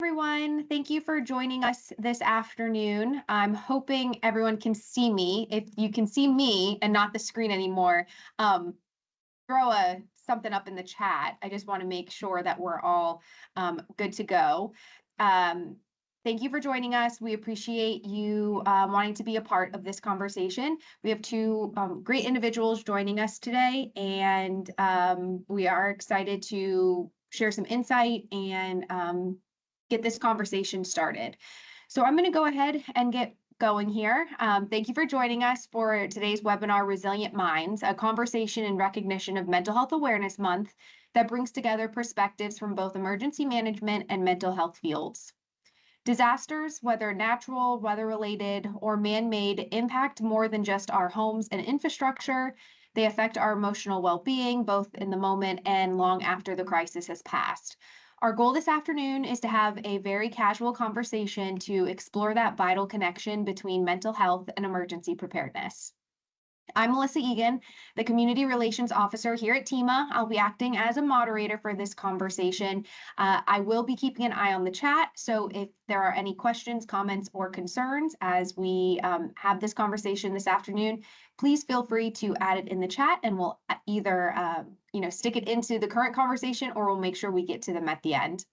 Everyone. Thank you for joining us this afternoon. I'm hoping everyone can see me. If you can see me and not the screen anymore, throw something up in the chat. I just want to make sure that we're all good to go. Um, Thank you for joining us. We appreciate you wanting to be a part of this conversation. We have two great individuals joining us today, and we are excited to share some insight and get this conversation started. So I'm going to go ahead and get going here. Thank you for joining us for today's webinar, Resilient Minds, a conversation in recognition of Mental Health Awareness Month that brings together perspectives from both emergency management and mental health fields. Disasters, whether natural, weather-related, or man-made, impact more than just our homes and infrastructure. They affect our emotional well-being, both in the moment and long after the crisis has passed. Our goal this afternoon is to have a very casual conversation to explore that vital connection between mental health and emergency preparedness. I'm Melissa Egan, the Community Relations Officer here at TEMA. I'll be acting as a moderator for this conversation. I will be keeping an eye on the chat, so if there are any questions, comments, or concerns as we have this conversation this afternoon, please feel free to add it in the chat, and we'll either stick it into the current conversation, or we'll make sure we get to them at the end.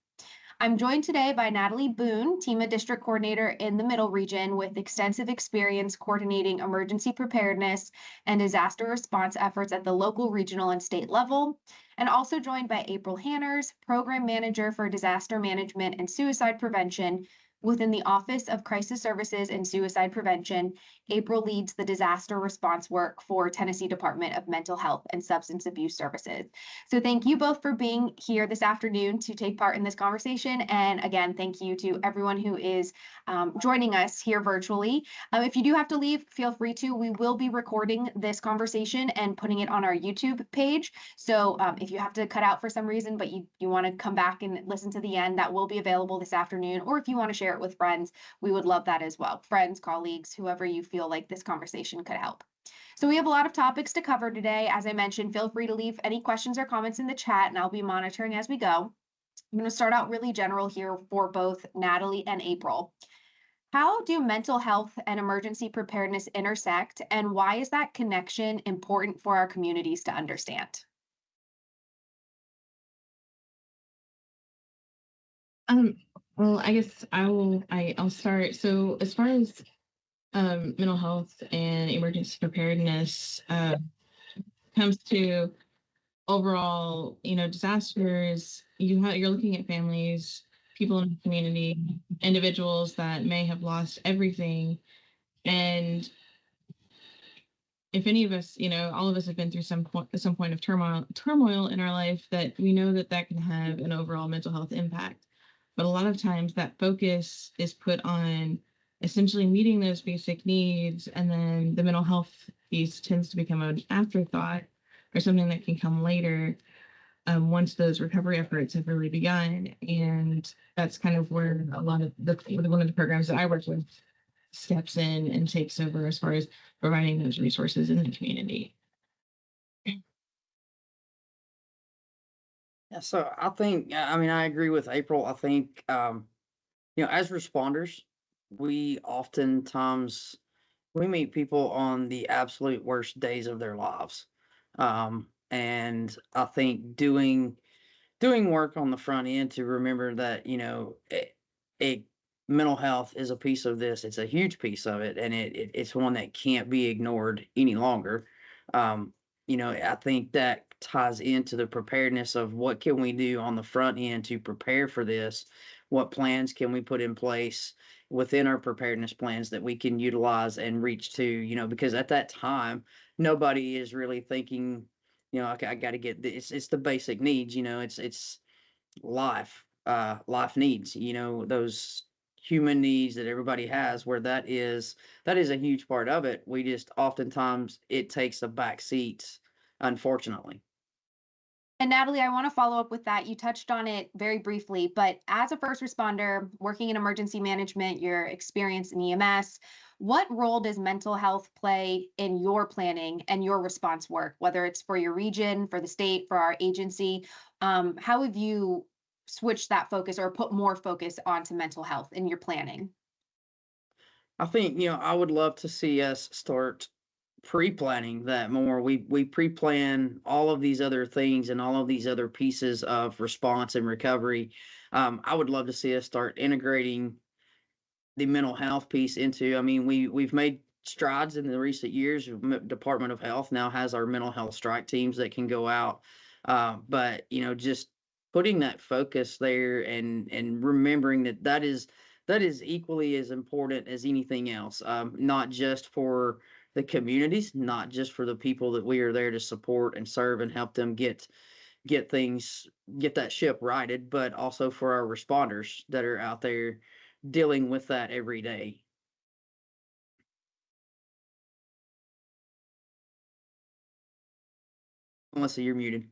I'm joined today by Natalie Boone, TEMA District Coordinator in the Middle Region with extensive experience coordinating emergency preparedness and disaster response efforts at the local, regional, and state level. And also joined by April Hanners, Program Manager for Disaster Management and Suicide Prevention within the Office of Crisis Services and Suicide Prevention. April leads the disaster response work for Tennessee Department of Mental Health and Substance Abuse Services. So thank you both for being here this afternoon to take part in this conversation. And again, thank you to everyone who is joining us here virtually. If you do have to leave, feel free to. We will be recording this conversation and putting it on our YouTube page. So if you have to cut out for some reason, but you want to come back and listen to the end, that will be available this afternoon. Or if you want to share it with friends, we would love that as well. Friends, colleagues, whoever you feel like this conversation could help. So we have a lot of topics to cover today. As I mentioned, feel free to leave any questions or comments in the chat, and I'll be monitoring as we go. I'm going to start out really general here for both Natalie and April. How do mental health and emergency preparedness intersect, and why is that connection important for our communities to understand? Well, I guess I'll start. So as far as mental health and emergency preparedness comes to overall, disasters, you're looking at families, people in the community, individuals that may have lost everything. And if any of us, all of us have been through some point of turmoil in our life, that we know that can have an overall mental health impact. But a lot of times that focus is put on essentially meeting those basic needs, and then the mental health piece tends to become an afterthought or something that can come later once those recovery efforts have really begun. And that's kind of where a lot of one of the programs that I work with steps in and takes over as far as providing those resources in the community. Yeah, so I think, I agree with April. I think, as responders, we oftentimes we meet people on the absolute worst days of their lives. And I think doing work on the front end to remember that, mental health is a piece of this. It's a huge piece of it, and it's one that can't be ignored any longer. I think that ties into the preparedness of what can we do on the front end to prepare for this. What plans can we put in place within our preparedness plans that we can utilize and reach to, because at that time, nobody is really thinking, okay, I got to get this. It's the basic needs, it's life, life needs, those human needs that everybody has, where that is a huge part of it. We just oftentimes it takes a back seat, unfortunately. And Natalie, I want to follow up with that. You touched on it very briefly, but as a first responder working in emergency management, your experience in EMS, what role does mental health play in your planning and your response work, whether it's for your region, for the state, for our agency? How have you switch that focus or put more focus onto mental health in your planning? I think, I would love to see us start pre-planning that more. We pre-plan all of these other things and all of these other pieces of response and recovery. I would love to see us start integrating the mental health piece into. I mean, we've made strides in the recent years. Department of Health now has our mental health strike teams that can go out, but just putting that focus there and remembering that is equally as important as anything else. Not just for the communities, not just for the people that we are there to support and serve and help them get things get that ship righted, but also for our responders that are out there dealing with that every day. Melissa, you're muted.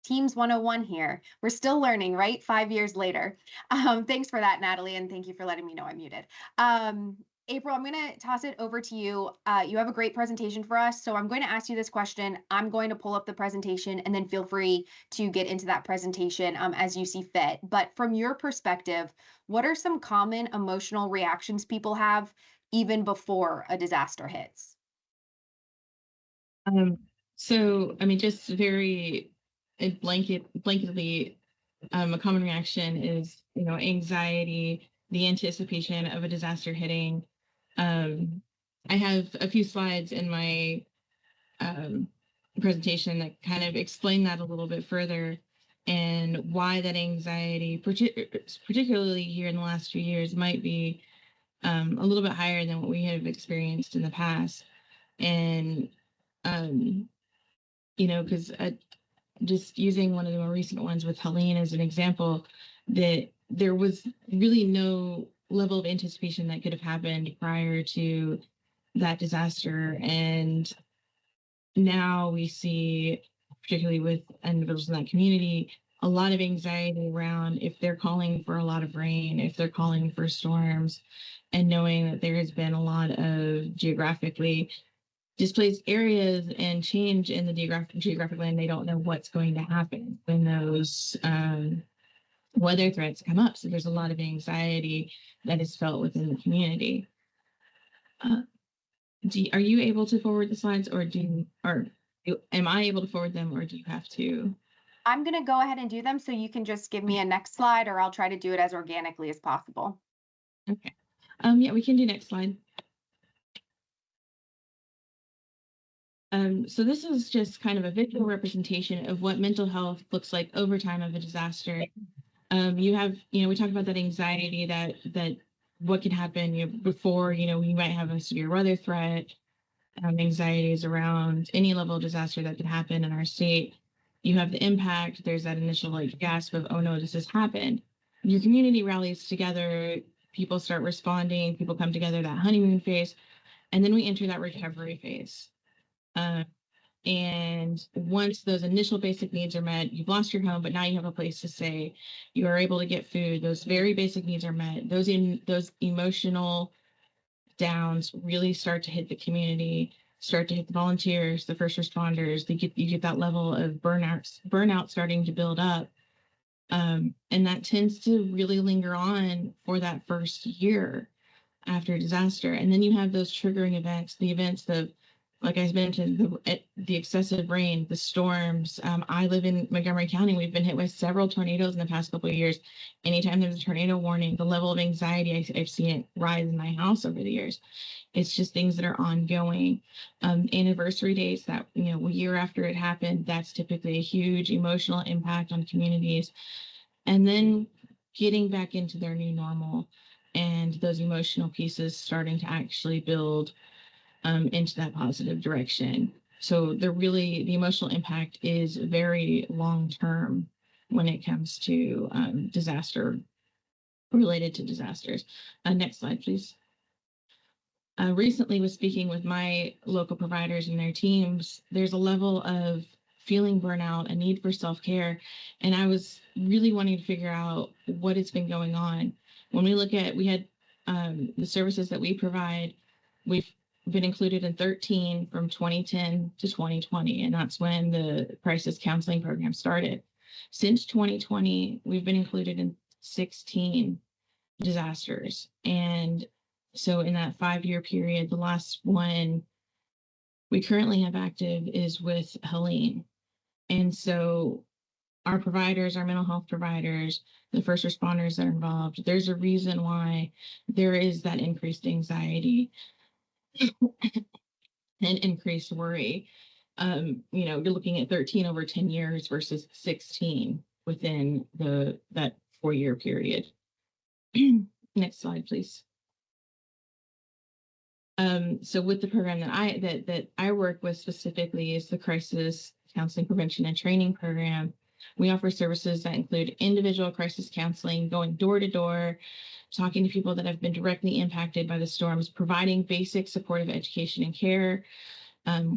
Teams 101 here. We're still learning, right? 5 years later. Thanks for that, Natalie, and thank you for letting me know I'm muted. April, I'm going to toss it over to you. You have a great presentation for us, so I'm going to ask you this question. I'm going to pull up the presentation, and then feel free to get into that presentation as you see fit. But from your perspective, what are some common emotional reactions people have even before a disaster hits? So, I mean, just very blanketly, a common reaction is, anxiety, the anticipation of a disaster hitting. I have a few slides in my presentation that kind of explain that a little bit further and why that anxiety, particularly here in the last few years, might be a little bit higher than what we have experienced in the past. And, because just using one of the more recent ones with Helene as an example, that there was really no level of anticipation that could have happened prior to that disaster. And now we see, particularly with individuals in that community, a lot of anxiety around if they're calling for a lot of rain, if they're calling for storms, and knowing that there has been a lot of geographically displaced areas and change in the geographic land. They don't know what's going to happen when those weather threats come up. So there's a lot of anxiety that is felt within the community. Are you able to forward the slides, or am I able to forward them, or do you have to? I'm going to go ahead and do them, so you can just give me a next slide, or I'll try to do it as organically as possible. Okay. Yeah, we can do next slide. So this is just kind of a visual representation of what mental health looks like over time of a disaster. We talked about that anxiety that what can happen before, we might have a severe weather threat, anxieties around any level of disaster that could happen in our state. You have the impact. There's that initial gasp of, oh no, this has happened. Your community rallies together, people start responding, people come together, that honeymoon phase, and then we enter that recovery phase. And once those initial basic needs are met, you've lost your home, but now you have a place to stay. You are able to get food. Those very basic needs are met. Those emotional downs really start to hit the community, start to hit the volunteers, the first responders. You get that level of burnout starting to build up. And that tends to really linger on for that first year after a disaster. And then you have those triggering events, the events of, like I mentioned, the excessive rain, the storms. I live in Montgomery County. We've been hit with several tornadoes in the past couple of years. Anytime there's a tornado warning, the level of anxiety, I've seen it rise in my house over the years. It's just things that are ongoing. Anniversary dates that, a year after it happened, that's typically a huge emotional impact on communities. And then getting back into their new normal and those emotional pieces starting to actually build into that positive direction. So the emotional impact is very long-term when it comes to related to disasters. Next slide, please. Recently was speaking with my local providers and their teams. There's a level of feeling burnout, a need for self-care, and I was really wanting to figure out what has been going on. When we had the services that we provide, we've been included in 13 from 2010 to 2020, and that's when the crisis counseling program started. Since 2020, we've been included in 16 disasters. And so in that 5-year period, the last one we currently have active is with Helene. And so our providers, our mental health providers, the first responders that are involved, there's a reason why there is that increased anxiety and increased worry. You're looking at 13 over 10 years versus 16 within that 4-year period. Next slide, please. So with the program that I work with specifically is the Crisis Counseling Prevention and Training Program. We offer services that include individual crisis counseling, going door to door, talking to people that have been directly impacted by the storms, providing basic supportive education and care.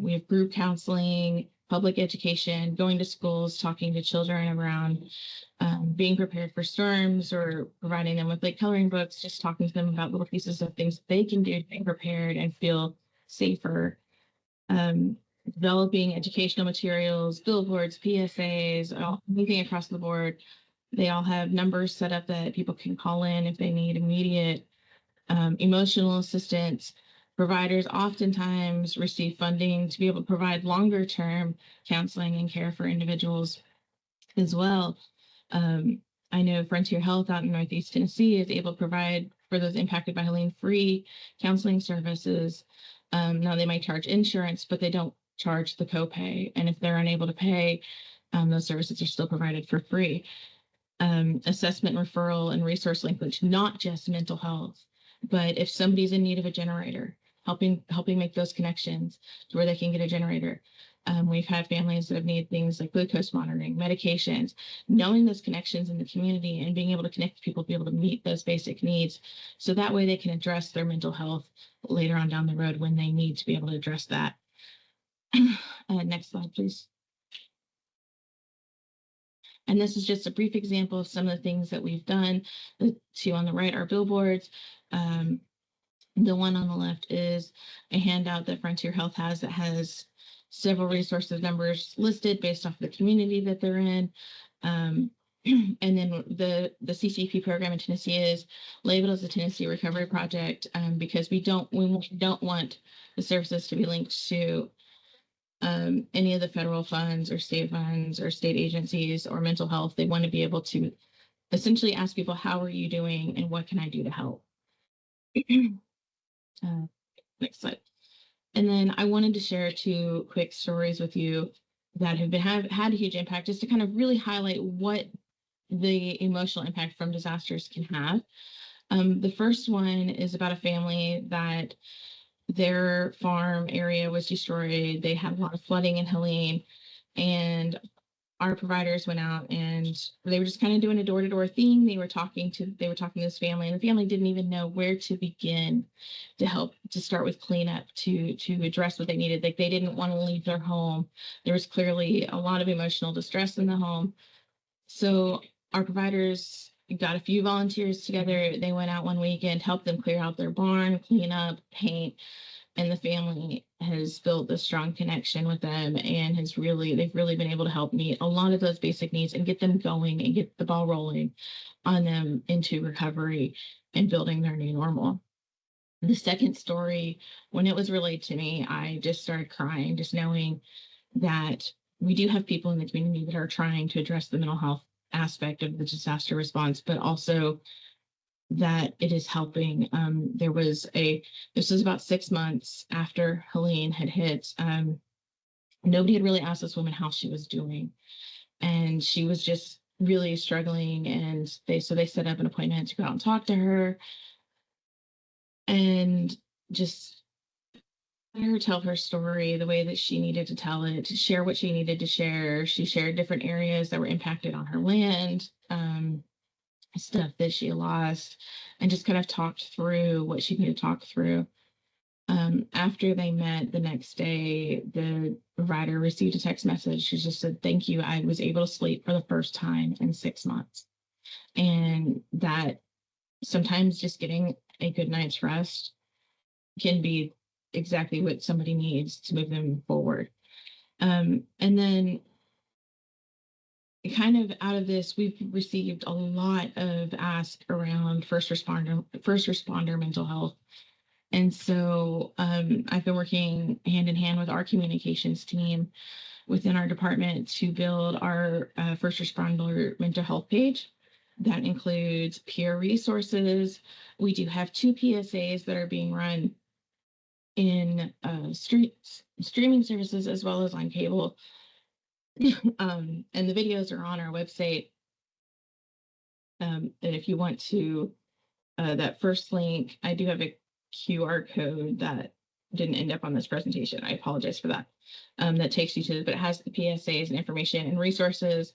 We have group counseling, public education, going to schools, talking to children around being prepared for storms, or providing them with like coloring books, just talking to them about little pieces of things they can do to be prepared and feel safer. Developing educational materials, billboards, PSAs, anything across the board. They all have numbers set up that people can call in if they need immediate emotional assistance. Providers oftentimes receive funding to be able to provide longer term counseling and care for individuals as well. I know Frontier Health out in Northeast Tennessee is able to provide for those impacted by Helene free counseling services. Now they might charge insurance, but they don't charge the copay. And if they're unable to pay, those services are still provided for free. Assessment, referral, and resource linkage, not just mental health, but if somebody's in need of a generator, helping make those connections to where they can get a generator. We've had families that have needed things like glucose monitoring, medications, knowing those connections in the community and being able to connect people to be able to meet those basic needs. So that way they can address their mental health later on down the road when they need to be able to address that. Next slide, please. And this is just a brief example of some of the things that we've done. The two on the right are billboards. The one on the left is a handout that Frontier Health has that has several resources numbers listed based off the community that they're in. And then the CCP program in Tennessee is labeled as a Tennessee Recovery Project because we don't want the services to be linked to any of the federal funds or state agencies or mental health. They want to be able to essentially ask people, how are you doing and what can I do to help? Next slide. And then I wanted to share 2 quick stories with you that have had a huge impact, just to kind of really highlight what the emotional impact from disasters can have. The first one is about a family that their farm area was destroyed. They had a lot of flooding in Helene, and our providers went out and they were just kind of doing a door-to-door thing. They were talking to this family, and the family didn't even know where to begin to help, to start with cleanup, to address what they needed. Like, they didn't want to leave their home. There was clearly a lot of emotional distress in the home. So our providers got a few volunteers together. They went out one weekend, helped them clear out their barn, clean up, paint, and the family has built a strong connection with them and they've really been able to help meet a lot of those basic needs and get them going and get the ball rolling on them into recovery and building their new normal. The second story, when it was relayed to me, I just started crying, just knowing that we do have people in the community that are trying to address the mental health aspect of the disaster response, but also that it is helping. This was about 6 months after Helene had hit. Nobody had really asked this woman how she was doing, and she was just really struggling. And they set up an appointment to go out and talk to her, and just let her tell her story the way that she needed to tell it, to share what she needed to share. She shared different areas that were impacted on her land, stuff that she lost, and just kind of talked through what she needed to talk through. After they met the next day, the provider received a text message. She just said, "Thank you. I was able to sleep for the first time in 6 months." And that sometimes just getting a good night's rest exactly what somebody needs to move them forward. And then kind of out of this, we've received a lot of ask around first responder mental health. And so I've been working hand in hand with our communications team within our department to build our first responder mental health page. That includes peer resources. We do have 2 PSAs that are being run in streaming services as well as on cable. And the videos are on our website. And if you want to, that first link, I do have a QR code that didn't end up on this presentation. I apologize for that. That takes you to, but it has the PSAs and information and resources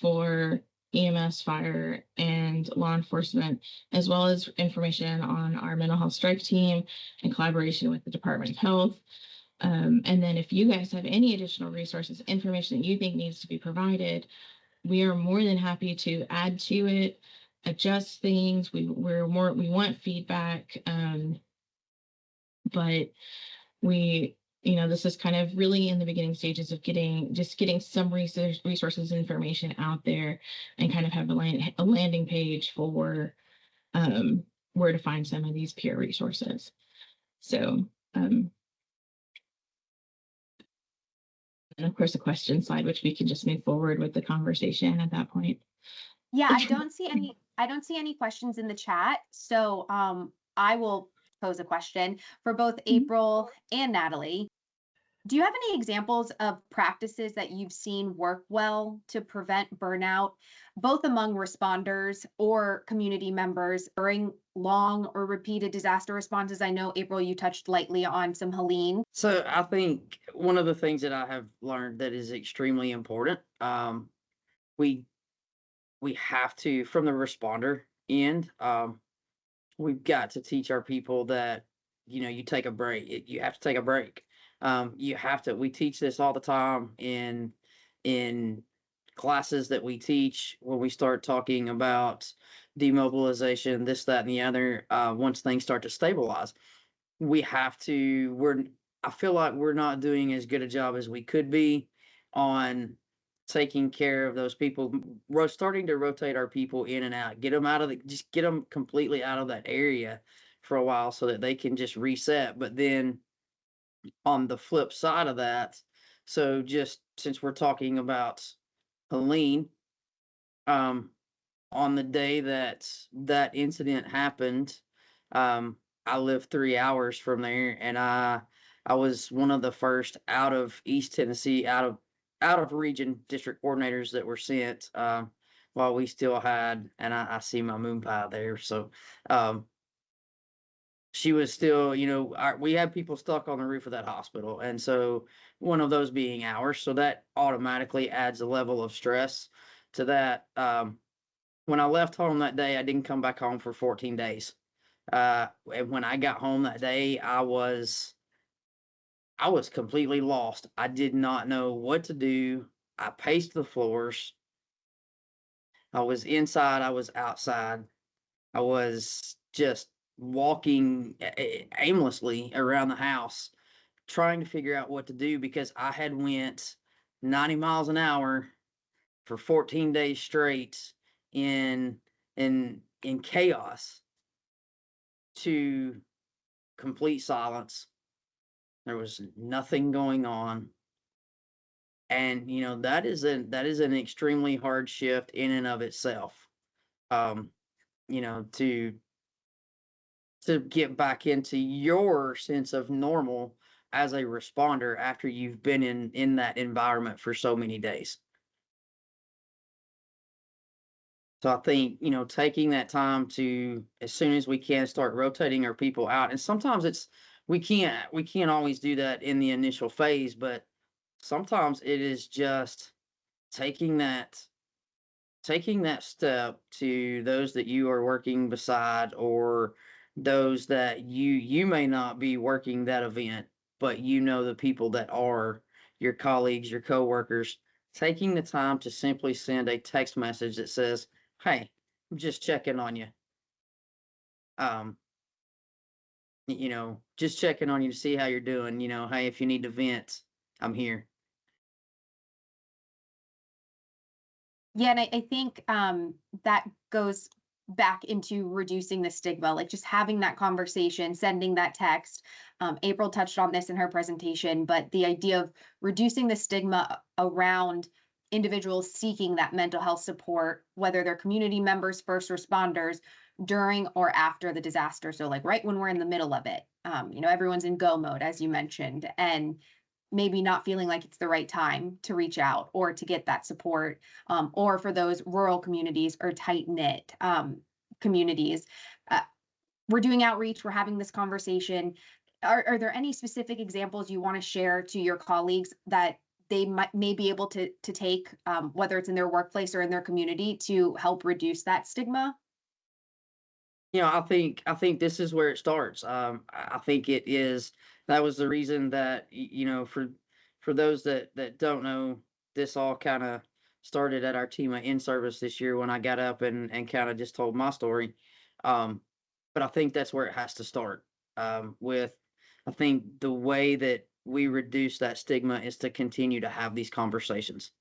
for EMS, fire, and law enforcement, as well as information on our mental health strike team in collaboration with the Department of Health. And then if you guys have any additional resources, information that you think needs to be provided, we are more than happy to add to it, adjust things. We want feedback, but this is kind of really in the beginning stages of getting some resources and information out there, and kind of have a landing page for where to find some of these peer resources. So, and of course, a question slide, which we can just move forward with the conversation at that point. Yeah, I don't see any questions in the chat. So I will pose a question for both April and Natalie. Do you have any examples of practices that you've seen work well to prevent burnout, both among responders or community members during long or repeated disaster responses? I know, April, you touched lightly on some Helene. So I think one of the things that I have learned that is extremely important, we have to, from the responder end, we've got to teach our people that, you take a break. You have to take a break. You have to. We teach this all the time in classes that we teach when we start talking about demobilization, this, that, and the other. Once things start to stabilize, we have to. I feel like we're not doing as good a job as we could be on taking care of those people. Starting to rotate our people in and out, get them completely out of that area for a while so that they can just reset. But then on the flip side of that, so just since we're talking about Helene, on the day that incident happened, I lived 3 hours from there, and I was one of the first out of East Tennessee, out of region district coordinators that were sent, while we still had, and I see my moon pie there. So, she was still, we had people stuck on the roof of that hospital. And so one of those being ours. So that automatically adds a level of stress to that. When I left home that day, I didn't come back home for 14 days. And when I got home that day, I was completely lost. I did not know what to do. I paced the floors. I was inside. I was outside. I was just walking aimlessly around the house, trying to figure out what to do, because I had went 90 miles an hour for 14 days straight in chaos to complete silence. There was nothing going on. And that is an extremely hard shift in and of itself. To get back into your sense of normal as a responder after you've been in that environment for so many days. So I think, taking that time to, as soon as we can, start rotating our people out. And sometimes we can't always do that in the initial phase, but sometimes it is just taking that step to those that you are working beside, or those that you may not be working that event, but the people that are your colleagues, your coworkers, taking the time to simply send a text message that says, "Hey, I'm just checking on you." just checking on you to see how you're doing. Hey, if you need to vent, I'm here. Yeah, and I think that goes back into reducing the stigma, like just having that conversation, sending that text. April touched on this in her presentation, but the idea of reducing the stigma around individuals seeking that mental health support, whether they're community members, first responders, during or after the disaster. So like right when we're in the middle of it, everyone's in go mode, as you mentioned, and maybe not feeling like it's the right time to reach out or to get that support, or for those rural communities or tight knit communities. Uh, we're doing outreach, we're having this conversation. Are there any specific examples you want to share to your colleagues that they may be able to take, whether it's in their workplace or in their community, to help reduce that stigma? I think this is where it starts. I think it is. That was the reason that for those that don't know, this all kind of started at our TEMA in service this year when I got up and kind of just told my story. Um, but I think that's where it has to start. With I think the way that we reduce that stigma is to continue to have these conversations.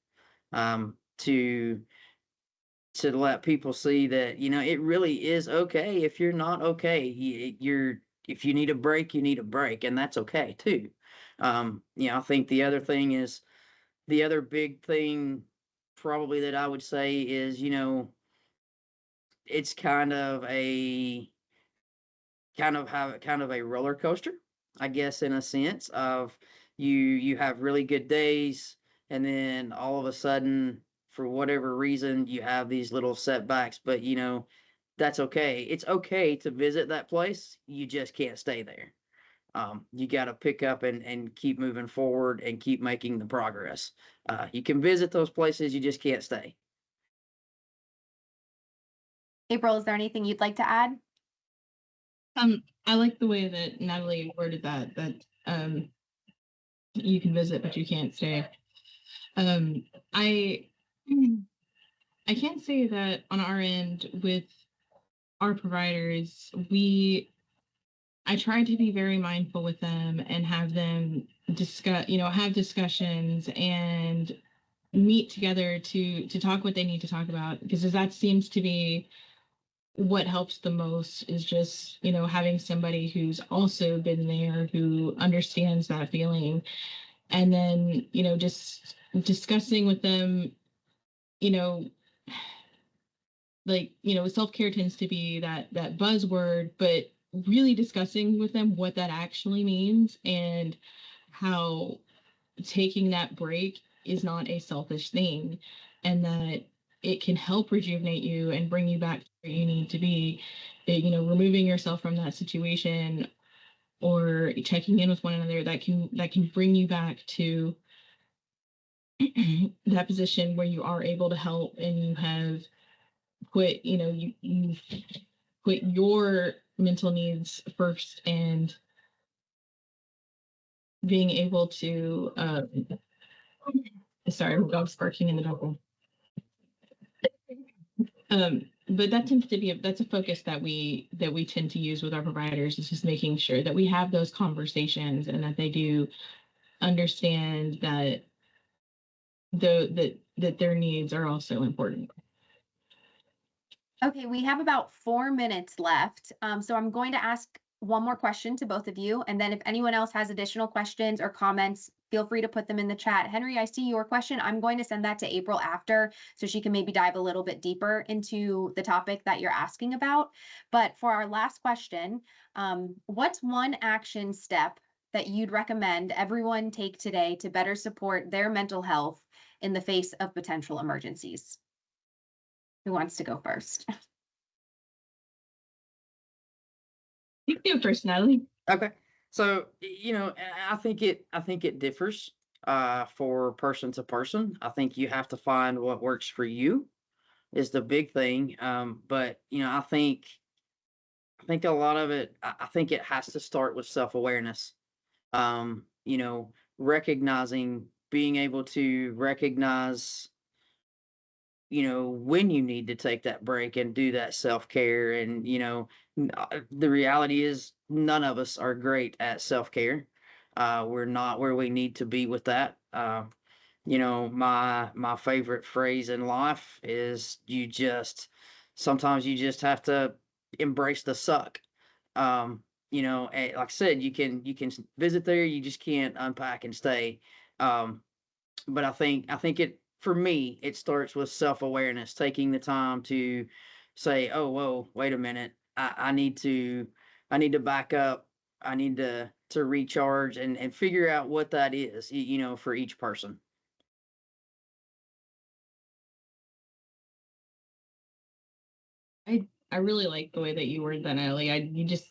To let people see that it really is okay if you're not okay. If you need a break, you need a break, and that's okay too. I think the other big thing probably that I would say is it's kind of a roller coaster, I guess, in a sense of you have really good days, and then all of a sudden, for whatever reason, you have these little setbacks. But that's okay. It's okay to visit that place. You just can't stay there. You got to pick up and keep moving forward and keep making the progress. You can visit those places. You just can't stay. April, is there anything you'd like to add? I like the way that Natalie worded that you can visit, but you can't stay. I I can't say that on our end with our providers, I try to be very mindful with them and have them have discussions and meet together to talk what they need to talk about, because that seems to be what helps the most, is just having somebody who's also been there, who understands that feeling, and then just discussing with them, you know self-care tends to be that buzzword, but really discussing with them what that actually means, and how taking that break is not a selfish thing, and that it can help rejuvenate you and bring you back to where you need to be. Removing yourself from that situation or checking in with one another, that can bring you back to that position where you are able to help, and you have put you put your mental needs first, and being able to sorry, my dog's barking in the dog room. But that tends to be that's a focus that we tend to use with our providers, is just making sure that we have those conversations, and that they do understand that that their needs are also important. Okay, we have about 4 minutes left. So I'm going to ask one more question to both of you. And then if anyone else has additional questions or comments, feel free to put them in the chat. Henry, I see your question. I'm going to send that to April after, so she can maybe dive a little bit deeper into the topic that you're asking about. But for our last question, what's one action step that you'd recommend everyone take today to better support their mental health in the face of potential emergencies? Who wants to go first? You can go first, Natalie. Okay. So, I think it differs for person to person. I think you have to find what works for you is the big thing. But I think a lot of it, I think it has to start with self-awareness. Um, you know, being able to recognize when you need to take that break and do that self-care. And, the reality is none of us are great at self-care. We're not where we need to be with that. My favorite phrase in life is sometimes you just have to embrace the suck. And like I said, you can visit there, you just can't unpack and stay. Um, but I think it for me, it starts with self-awareness, taking the time to say, "Oh, whoa, wait a minute. I need to back up. I need to recharge and figure out what that is, for each person." I really like the way that you word that, Natalie. You just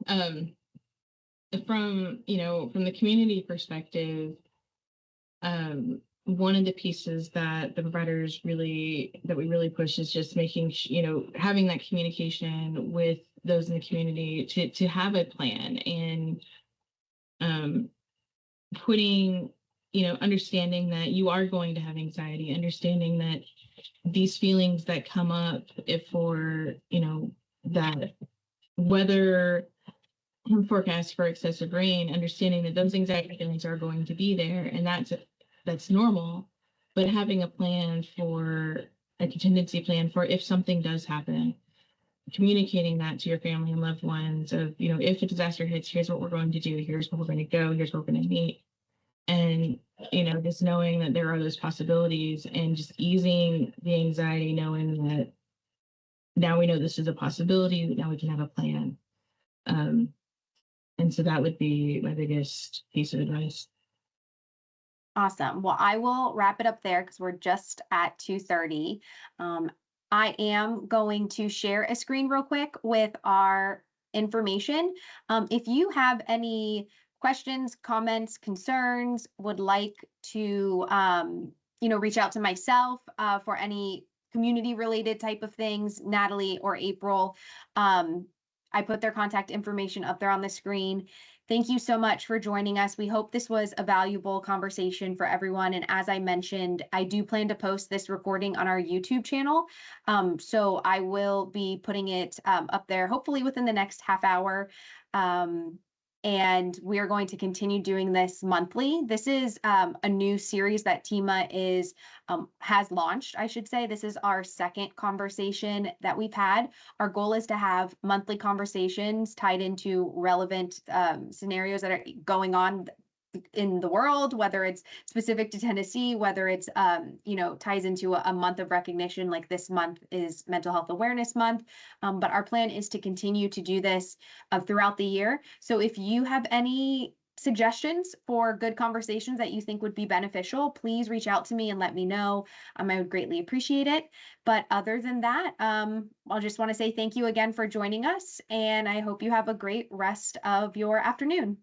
um from the community perspective, one of the pieces that the providers that we really push is just making having that communication with those in the community to have a plan, and um putting understanding that you are going to have anxiety, understanding that these feelings that come up if for that weather forecast for excessive rain, understanding that those anxiety feelings are going to be there, and that's normal, but having a contingency plan for if something does happen, communicating that to your family and loved ones of, if a disaster hits, here's what we're going to do, here's where we're going to go, here's where we're going to meet. And, just knowing that there are those possibilities and just easing the anxiety, knowing that now we know this is a possibility, now we can have a plan. And so that would be my biggest piece of advice. Awesome. Well, I will wrap it up there because we're just at 2:30. I am going to share a screen real quick with our information. If you have any questions, comments, concerns, would like to, reach out to myself for any community related type of things, Natalie or April, I put their contact information up there on the screen. Thank you so much for joining us. We hope this was a valuable conversation for everyone. And as I mentioned, I do plan to post this recording on our YouTube channel. So I will be putting it up there hopefully within the next half hour. And we are going to continue doing this monthly. This is a new series that TEMA has launched, I should say. This is our second conversation that we've had. Our goal is to have monthly conversations tied into relevant scenarios that are going on in the world, whether it's specific to Tennessee, whether it's, ties into a month of recognition, like this month is Mental Health Awareness Month. But our plan is to continue to do this throughout the year. So if you have any suggestions for good conversations that you think would be beneficial, please reach out to me and let me know. I would greatly appreciate it. But other than that, I'll just want to say thank you again for joining us, and I hope you have a great rest of your afternoon.